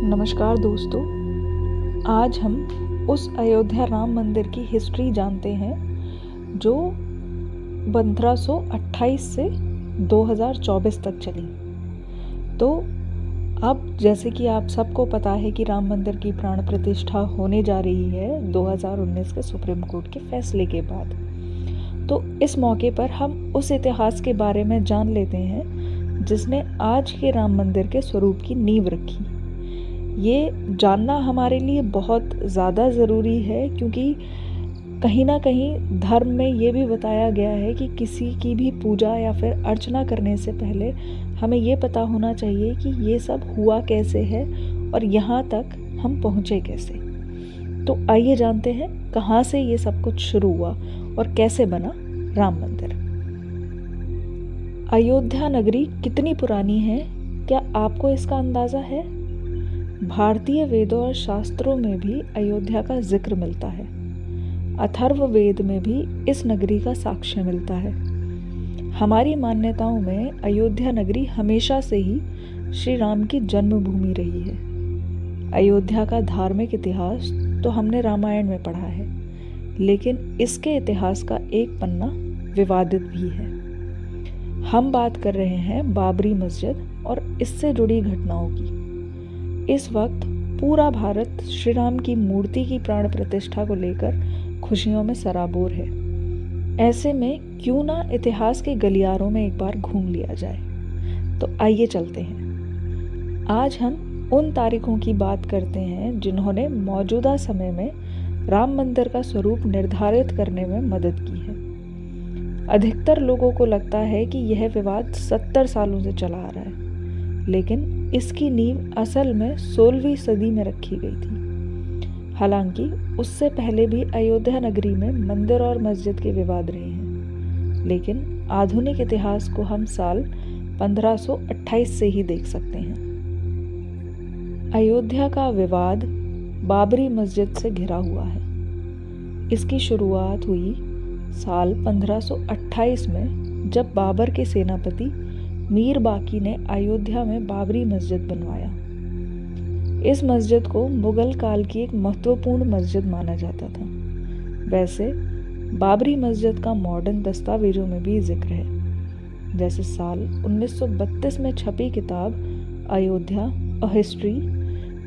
नमस्कार दोस्तों, आज हम उस अयोध्या राम मंदिर की हिस्ट्री जानते हैं जो 1528 से 2024 तक चली। तो अब जैसे कि आप सबको पता है कि राम मंदिर की प्राण प्रतिष्ठा होने जा रही है 2019 के सुप्रीम कोर्ट के फैसले के बाद। तो इस मौके पर हम उस इतिहास के बारे में जान लेते हैं जिसने आज के राम मंदिर के स्वरूप की नींव रखी। ये जानना हमारे लिए बहुत ज़्यादा ज़रूरी है क्योंकि कहीं ना कहीं धर्म में ये भी बताया गया है कि किसी की भी पूजा या फिर अर्चना करने से पहले हमें ये पता होना चाहिए कि ये सब हुआ कैसे है और यहाँ तक हम पहुँचे कैसे। तो आइए जानते हैं कहाँ से ये सब कुछ शुरू हुआ और कैसे बना राम मंदिर। अयोध्या नगरी कितनी पुरानी है, क्या आपको इसका अंदाज़ा है? भारतीय वेदों और शास्त्रों में भी अयोध्या का जिक्र मिलता है। अथर्व वेद में भी इस नगरी का साक्ष्य मिलता है। हमारी मान्यताओं में अयोध्या नगरी हमेशा से ही श्री राम की जन्मभूमि रही है। अयोध्या का धार्मिक इतिहास तो हमने रामायण में पढ़ा है, लेकिन इसके इतिहास का एक पन्ना विवादित भी है। हम बात कर रहे हैं बाबरी मस्जिद और इससे जुड़ी घटनाओं की। इस वक्त पूरा भारत श्री राम की मूर्ति की प्राण प्रतिष्ठा को लेकर खुशियों में सराबोर है। ऐसे में क्यों ना इतिहास के गलियारों में एक बार घूम लिया जाए। तो आइए चलते हैं। आज हम उन तारीखों की बात करते हैं जिन्होंने मौजूदा समय में राम मंदिर का स्वरूप निर्धारित करने में मदद की है। अधिकतर लोगों को लगता है कि यह विवाद 70 सालों से चला आ रहा है, लेकिन इसकी नींव असल में 16वीं सदी में रखी गई थी। हालांकि उससे पहले भी अयोध्या नगरी में मंदिर और मस्जिद के विवाद रहे हैं, लेकिन आधुनिक इतिहास को हम साल 1528 से ही देख सकते हैं। अयोध्या का विवाद बाबरी मस्जिद से घिरा हुआ है। इसकी शुरुआत हुई साल 1528 में, जब बाबर के सेनापति मीर बाकी ने अयोध्या में बाबरी मस्जिद बनवाया। इस मस्जिद को मुगल काल की एक महत्वपूर्ण मस्जिद माना जाता था। वैसे बाबरी मस्जिद का मॉडर्न दस्तावेजों में भी जिक्र है, जैसे साल 1932 में छपी किताब अयोध्या अ हिस्ट्री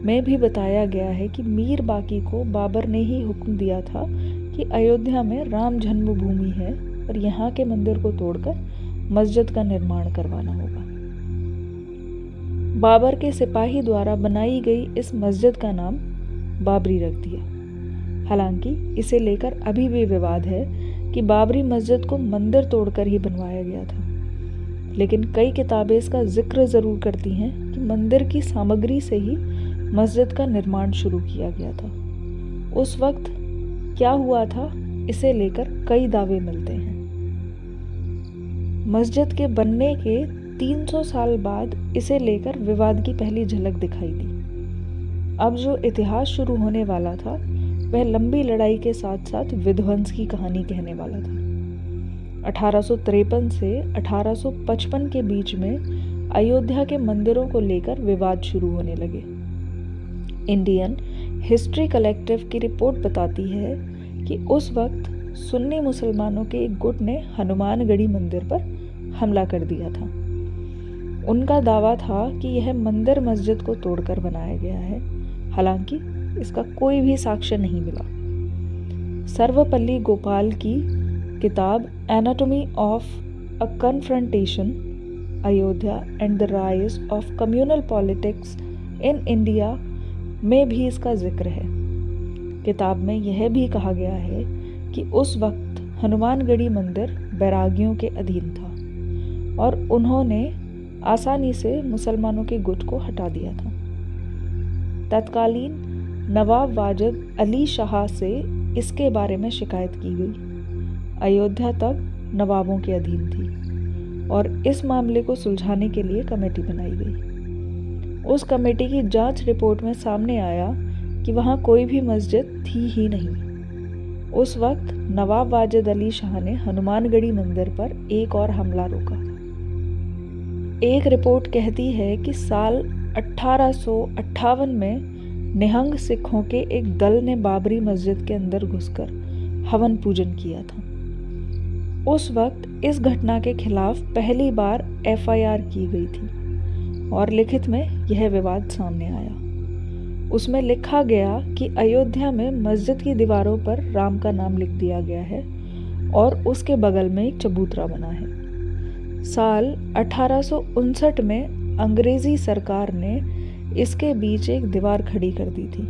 में भी बताया गया है कि मीर बाकी को बाबर ने ही हुक्म दिया था कि अयोध्या में राम जन्मभूमि है और यहाँ के मंदिर को तोड़कर मस्जिद का निर्माण करवाना होगा। बाबर के सिपाही द्वारा बनाई गई इस मस्जिद का नाम बाबरी रख दिया। हालांकि इसे लेकर अभी भी विवाद है कि बाबरी मस्जिद को मंदिर तोड़कर ही बनवाया गया था, लेकिन कई किताबें इसका जिक्र ज़रूर करती हैं कि मंदिर की सामग्री से ही मस्जिद का निर्माण शुरू किया गया था। उस वक्त क्या हुआ था, इसे लेकर कई दावे मिलते हैं। मस्जिद के बनने के 300 साल बाद इसे लेकर विवाद की पहली झलक दिखाई दी। अब जो इतिहास शुरू होने वाला था वह लंबी लड़ाई के साथ साथ विध्वंस की कहानी कहने वाला था। 1853 से 1855 के बीच में अयोध्या के मंदिरों को लेकर विवाद शुरू होने लगे। इंडियन हिस्ट्री कलेक्टिव की रिपोर्ट बताती है कि उस वक्त सुन्नी मुसलमानों के एक गुट ने हनुमानगढ़ी मंदिर पर हमला कर दिया था। उनका दावा था कि यह मंदिर मस्जिद को तोड़कर बनाया गया है, हालांकि इसका कोई भी साक्ष्य नहीं मिला। सर्वपल्ली गोपाल की किताब anatomy of a confrontation Ayodhya and the rise of communal politics in India में भी इसका जिक्र है। किताब में यह भी कहा गया है कि उस वक्त हनुमानगढ़ी मंदिर बैरागियों के अधीन था और उन्होंने आसानी से मुसलमानों के गुट को हटा दिया था। तत्कालीन नवाब वाजिद अली शाह से इसके बारे में शिकायत की गई। अयोध्या तब नवाबों के अधीन थी और इस मामले को सुलझाने के लिए कमेटी बनाई गई। उस कमेटी की जांच रिपोर्ट में सामने आया कि वहाँ कोई भी मस्जिद थी ही नहीं। उस वक्त नवाब वाजिद अली शाह ने हनुमानगढ़ी मंदिर पर एक और हमला रोका। एक रिपोर्ट कहती है कि साल 1858 में निहंग सिखों के एक दल ने बाबरी मस्जिद के अंदर घुसकर हवन पूजन किया था। उस वक्त इस घटना के खिलाफ पहली बार एफआईआर की गई थी और लिखित में यह विवाद सामने आया। उसमें लिखा गया कि अयोध्या में मस्जिद की दीवारों पर राम का नाम लिख दिया गया है और उसके बगल में एक चबूतरा बना है। साल 1859 में अंग्रेजी सरकार ने इसके बीच एक दीवार खड़ी कर दी थी,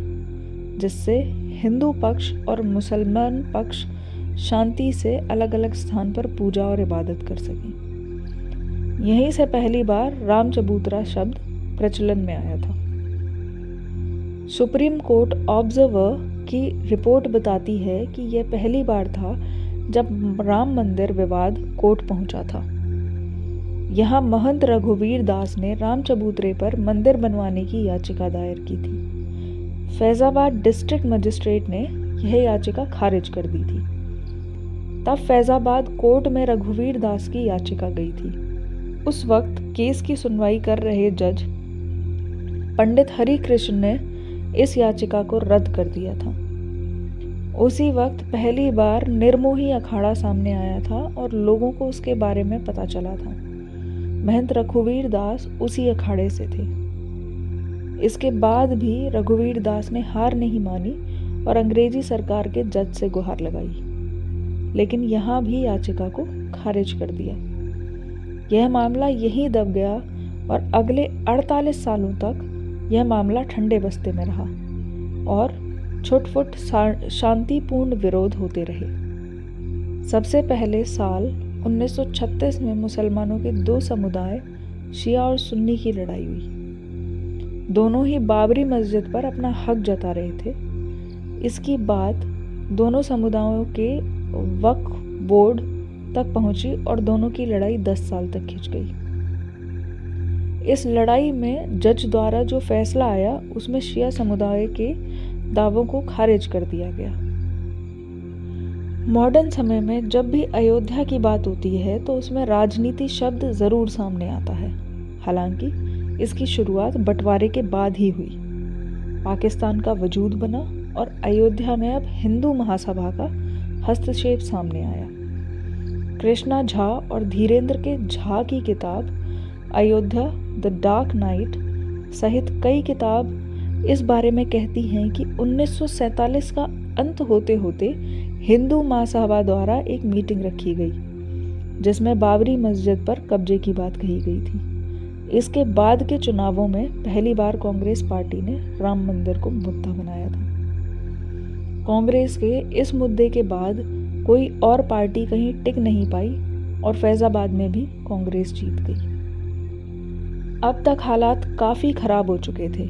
जिससे हिंदू पक्ष और मुसलमान पक्ष शांति से अलग अलग स्थान पर पूजा और इबादत कर सकें। यहीं से पहली बार राम चबूतरा शब्द प्रचलन में आया था। सुप्रीम कोर्ट ऑब्जर्वर की रिपोर्ट बताती है कि यह पहली बार था जब राम मंदिर विवाद कोर्ट पहुंचा था। यहाँ महंत रघुवीर दास ने राम चबूतरे पर मंदिर बनवाने की याचिका दायर की थी। फैजाबाद डिस्ट्रिक्ट मजिस्ट्रेट ने यह याचिका खारिज कर दी थी। तब फैजाबाद कोर्ट में रघुवीर दास की याचिका गई थी। उस वक्त केस की सुनवाई कर रहे जज पंडित हरि कृष्ण ने इस याचिका को रद्द कर दिया था। उसी वक्त पहली बार निर्मोही अखाड़ा सामने आया था और लोगों को उसके बारे में पता चला था। महंत रघुवीर दास उसी अखाड़े से थे। इसके बाद भी रघुवीर दास ने हार नहीं मानी और अंग्रेजी सरकार के जज से गुहार लगाई, लेकिन यहाँ भी याचिका को खारिज कर दिया। यह मामला यहीं दब गया और अगले 48 सालों तक यह मामला ठंडे बस्ते में रहा और छुटपुट शांतिपूर्ण विरोध होते रहे। सबसे पहले साल 1936 में मुसलमानों के दो समुदाय शिया और सुन्नी की लड़ाई हुई। दोनों ही बाबरी मस्जिद पर अपना हक जता रहे थे। इसकी बात दोनों समुदायों के वक्फ बोर्ड तक पहुंची और दोनों की लड़ाई 10 साल तक खिंच गई। इस लड़ाई में जज द्वारा जो फैसला आया उसमें शिया समुदाय के दावों को खारिज कर दिया गया। मॉडर्न समय में जब भी अयोध्या की बात होती है तो उसमें राजनीति शब्द ज़रूर सामने आता है। हालांकि इसकी शुरुआत बंटवारे के बाद ही हुई। पाकिस्तान का वजूद बना और अयोध्या में अब हिंदू महासभा का हस्तक्षेप सामने आया। कृष्णा झा और धीरेन्द्र के झा की किताब अयोध्या द डार्क नाइट सहित कई किताब इस बारे में कहती हैं कि 1947 का अंत होते होते हिंदू महासभा द्वारा एक मीटिंग रखी गई, जिसमें बाबरी मस्जिद पर कब्जे की बात कही गई थी। इसके बाद के चुनावों में पहली बार कांग्रेस पार्टी ने राम मंदिर को मुद्दा बनाया था। कांग्रेस के इस मुद्दे के बाद कोई और पार्टी कहीं टिक नहीं पाई और फैजाबाद में भी कांग्रेस जीत गई। अब तक हालात काफ़ी ख़राब हो चुके थे।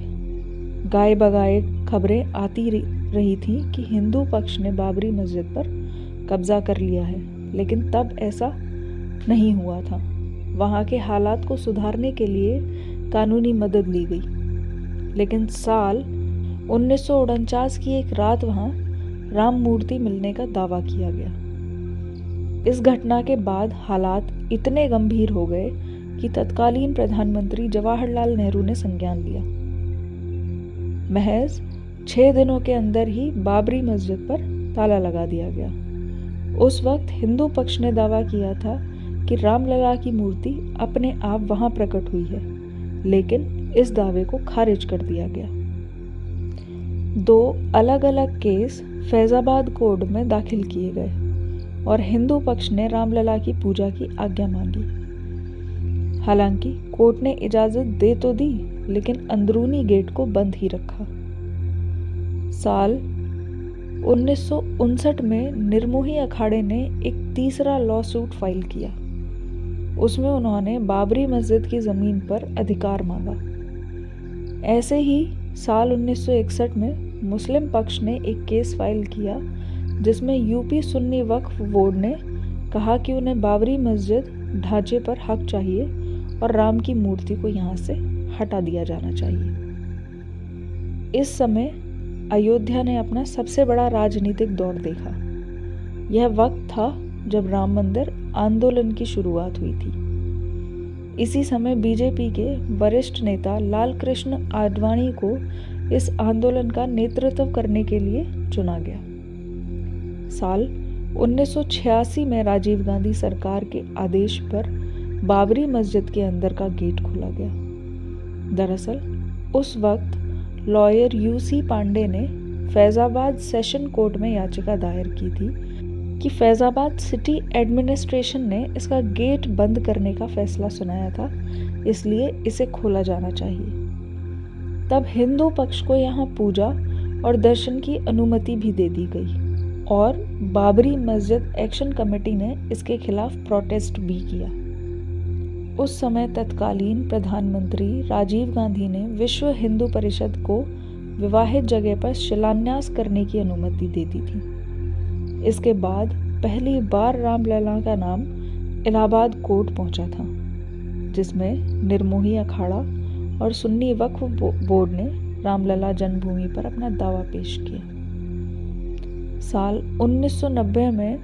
गाए बगाए खबरें आती रही थी कि हिंदू पक्ष ने बाबरी मस्जिद पर कब्ज़ा कर लिया है, लेकिन तब ऐसा नहीं हुआ था। वहाँ के हालात को सुधारने के लिए कानूनी मदद ली गई, लेकिन साल 1949 की एक रात वहाँ राम मूर्ति मिलने का दावा किया गया। इस घटना के बाद हालात इतने गंभीर हो गए कि तत्कालीन प्रधानमंत्री जवाहरलाल नेहरू ने संज्ञान लिया। महज 6 दिनों के अंदर ही बाबरी मस्जिद पर ताला लगा दिया गया। उस वक्त हिंदू पक्ष ने दावा किया था कि रामलला की मूर्ति अपने आप वहां प्रकट हुई है, लेकिन इस दावे को खारिज कर दिया गया। 2 अलग अलग केस फैजाबाद कोर्ट में दाखिल किए गए और हिंदू पक्ष ने रामलला की पूजा की आज्ञा मांगी। हालांकि कोर्ट ने इजाज़त दे तो दी, लेकिन अंदरूनी गेट को बंद ही रखा। साल 1959 में निर्मोही अखाड़े ने एक तीसरा लॉ सूट फाइल किया। उसमें उन्होंने बाबरी मस्जिद की ज़मीन पर अधिकार मांगा। ऐसे ही साल 1961 में मुस्लिम पक्ष ने एक केस फाइल किया, जिसमें यूपी सुन्नी वक्फ बोर्ड ने कहा कि उन्हें बाबरी मस्जिद ढांचे पर हक चाहिए और राम की मूर्ति को यहाँ से हटा दिया जाना चाहिए। इस समय अयोध्या ने अपना सबसे बड़ा राजनीतिक दौर देखा। यह वक्त था जब राम मंदिर आंदोलन की शुरुआत हुई थी। इसी समय बीजेपी के वरिष्ठ नेता लाल कृष्ण आडवाणी को इस आंदोलन का नेतृत्व करने के लिए चुना गया। साल 1986 में राजीव गांधी सरकार के आदेश पर बाबरी मस्जिद के अंदर का गेट खोला गया। दरअसल उस वक्त लॉयर यूसी पांडे ने फैज़ाबाद सेशन कोर्ट में याचिका दायर की थी कि फैज़ाबाद सिटी एडमिनिस्ट्रेशन ने इसका गेट बंद करने का फैसला सुनाया था, इसलिए इसे खोला जाना चाहिए। तब हिंदू पक्ष को यहाँ पूजा और दर्शन की अनुमति भी दे दी गई और बाबरी मस्जिद एक्शन कमेटी ने इसके खिलाफ प्रोटेस्ट भी किया। उस समय तत्कालीन प्रधानमंत्री राजीव गांधी ने विश्व हिंदू परिषद को विवाहित जगह पर शिलान्यास करने की अनुमति दे दी थी। इसके बाद पहली बार रामलला का नाम इलाहाबाद कोर्ट पहुंचा था, जिसमें निर्मोही अखाड़ा और सुन्नी वक्फ बोर्ड ने रामलला जन्मभूमि पर अपना दावा पेश किया। साल 1990 में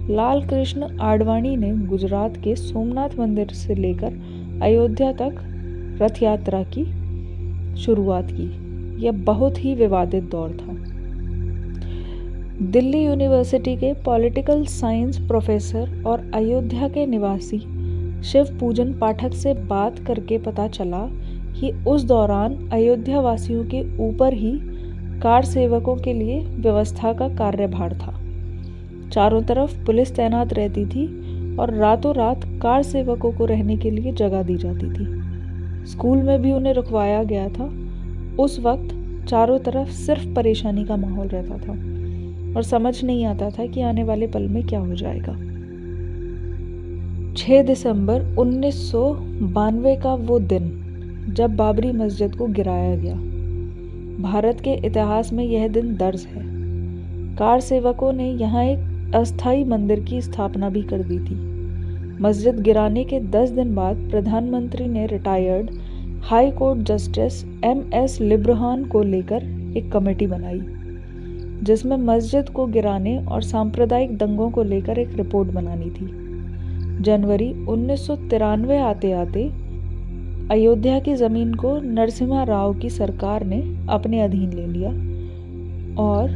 लाल कृष्ण आडवाणी ने गुजरात के सोमनाथ मंदिर से लेकर अयोध्या तक रथ यात्रा की शुरुआत की। यह बहुत ही विवादित दौर था। दिल्ली यूनिवर्सिटी के पॉलिटिकल साइंस प्रोफेसर और अयोध्या के निवासी शिव पूजन पाठक से बात करके पता चला कि उस दौरान अयोध्या वासियों के ऊपर ही कार सेवकों के लिए व्यवस्था का कार्यभार था। चारों तरफ पुलिस तैनात रहती थी और रातों रात कार सेवकों को रहने के लिए जगह दी जाती थी। स्कूल में भी उन्हें रुकवाया गया था। उस वक्त चारों तरफ सिर्फ परेशानी का माहौल रहता था और समझ नहीं आता था कि आने वाले पल में क्या हो जाएगा। 6 दिसंबर 1992 का वो दिन जब बाबरी मस्जिद को गिराया गया, भारत के इतिहास में यह दिन दर्ज है। कार सेवकों ने यहाँ एक अस्थायी मंदिर की स्थापना भी कर दी थी। मस्जिद गिराने के 10 दिन बाद प्रधानमंत्री ने retired high court justice MS लिब्रहान को लेकर एक कमेटी बनाई, जिसमें मस्जिद को गिराने और सांप्रदायिक दंगों को लेकर एक रिपोर्ट बनानी थी। जनवरी 1993 आते आते अयोध्या की ज़मीन को नरसिम्हा राव की सरकार ने अपने अधीन ले लिया और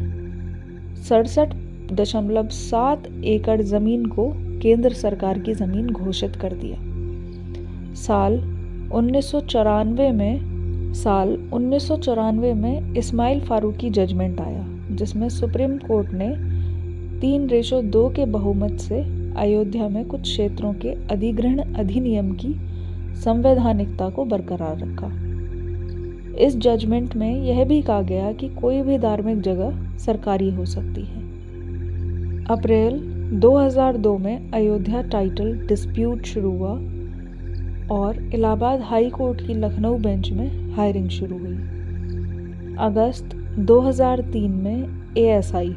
67.7 एकड़ ज़मीन को केंद्र सरकार की ज़मीन घोषित कर दिया। साल 1994 में इस्माइल फारूकी जजमेंट आया, जिसमें सुप्रीम कोर्ट ने 3:2 के बहुमत से अयोध्या में कुछ क्षेत्रों के अधिग्रहण अधिनियम की संवैधानिकता को बरकरार रखा। इस जजमेंट में यह भी कहा गया कि कोई भी धार्मिक जगह सरकारी हो सकती है। अप्रैल 2002 में अयोध्या टाइटल डिस्प्यूट शुरू हुआ और इलाहाबाद हाई कोर्ट की लखनऊ बेंच में हायरिंग शुरू हुई। अगस्त 2003 में ASI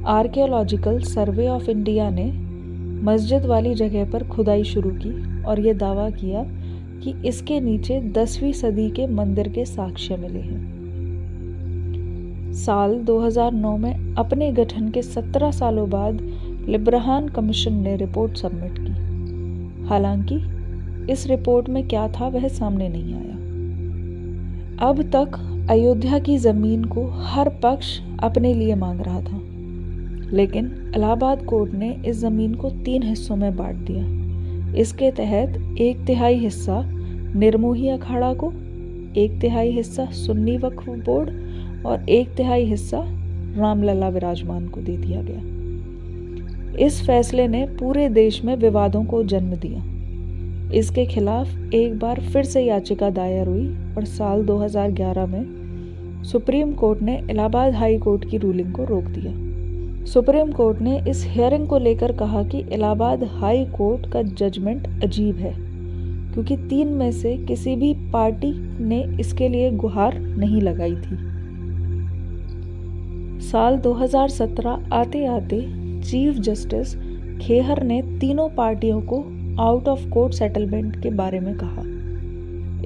archaeological survey of India ने मस्जिद वाली जगह पर खुदाई शुरू की और ये दावा किया कि इसके नीचे 10वीं सदी के मंदिर के साक्ष्य मिले हैं। साल 2009 में अपने गठन के 17 सालों बाद लिब्रहान कमीशन ने रिपोर्ट सबमिट की। हालांकि इस रिपोर्ट में क्या था वह सामने नहीं आया। अब तक अयोध्या की ज़मीन को हर पक्ष अपने लिए मांग रहा था, लेकिन इलाहाबाद कोर्ट ने इस ज़मीन को 3 हिस्सों में बांट दिया। इसके तहत 1/3 हिस्सा निर्मोही अखाड़ा को, 1/3 हिस्सा सुन्नी वक्फ बोर्ड और 1/3 हिस्सा रामलला विराजमान को दे दिया गया। इस फैसले ने पूरे देश में विवादों को जन्म दिया। इसके खिलाफ एक बार फिर से याचिका दायर हुई और साल 2011 में सुप्रीम कोर्ट ने इलाहाबाद हाई कोर्ट की रूलिंग को रोक दिया। सुप्रीम कोर्ट ने इस हियरिंग को लेकर कहा कि इलाहाबाद हाई कोर्ट का जजमेंट अजीब है, क्योंकि 3 में से किसी भी पार्टी ने इसके लिए गुहार नहीं लगाई थी। साल 2017 आते आते चीफ जस्टिस खेहर ने तीनों पार्टियों को आउट ऑफ कोर्ट सेटलमेंट के बारे में कहा।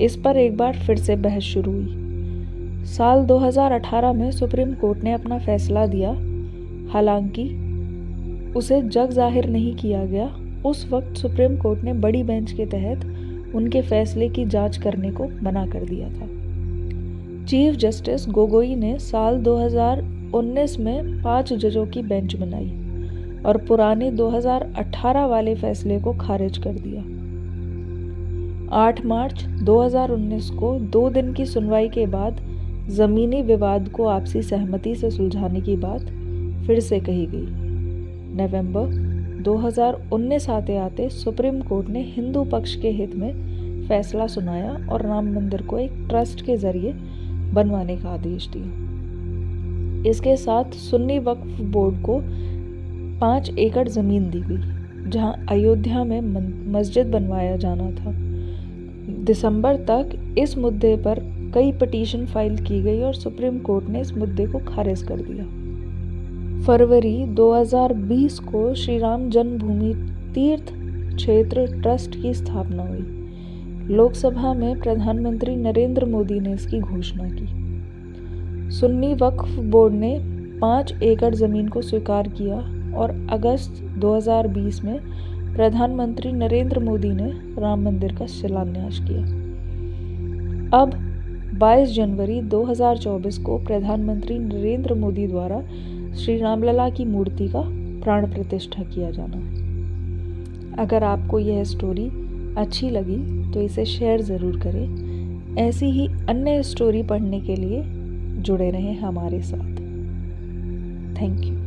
इस पर एक बार फिर से बहस शुरू हुई। साल 2018 में सुप्रीम कोर्ट ने अपना फैसला दिया। हालांकि उसे जग जाहिर नहीं किया गया। उस वक्त सुप्रीम कोर्ट ने बड़ी बेंच के तहत उनके फैसले की जांच करने को मना कर दिया था। चीफ जस्टिस गोगोई ने साल 2019 में 5 जजों की बेंच बनाई और पुराने 2018 वाले फैसले को खारिज कर दिया। 8 मार्च 2019 को 2 दिन की सुनवाई के बाद ज़मीनी विवाद को आपसी सहमति से सुलझाने की बात फिर से कही गई। नवंबर 2019 आते आते सुप्रीम कोर्ट ने हिंदू पक्ष के हित में फैसला सुनाया और राम मंदिर को एक ट्रस्ट के जरिए बनवाने का आदेश दिया। इसके साथ सुन्नी वक्फ बोर्ड को 5 एकड़ ज़मीन दी गई जहां अयोध्या में मस्जिद बनवाया जाना था। दिसंबर तक इस मुद्दे पर कई पिटीशन फाइल की गई और सुप्रीम कोर्ट ने इस मुद्दे को खारिज कर दिया। फरवरी 2020 को श्री राम जन्मभूमि तीर्थ क्षेत्र ट्रस्ट की स्थापना हुई। लोकसभा में प्रधानमंत्री नरेंद्र मोदी ने इसकी घोषणा की। सुन्नी वक्फ बोर्ड ने 5 एकड़ ज़मीन को स्वीकार किया और अगस्त 2020 में प्रधानमंत्री नरेंद्र मोदी ने राम मंदिर का शिलान्यास किया। अब 22 जनवरी 2024 को प्रधानमंत्री नरेंद्र मोदी द्वारा श्री रामलला की मूर्ति का प्राण प्रतिष्ठा किया जाना है। अगर आपको यह स्टोरी अच्छी लगी तो इसे शेयर ज़रूर करें। ऐसी ही अन्य स्टोरी पढ़ने के लिए जुड़े रहें हमारे साथ। Thank you.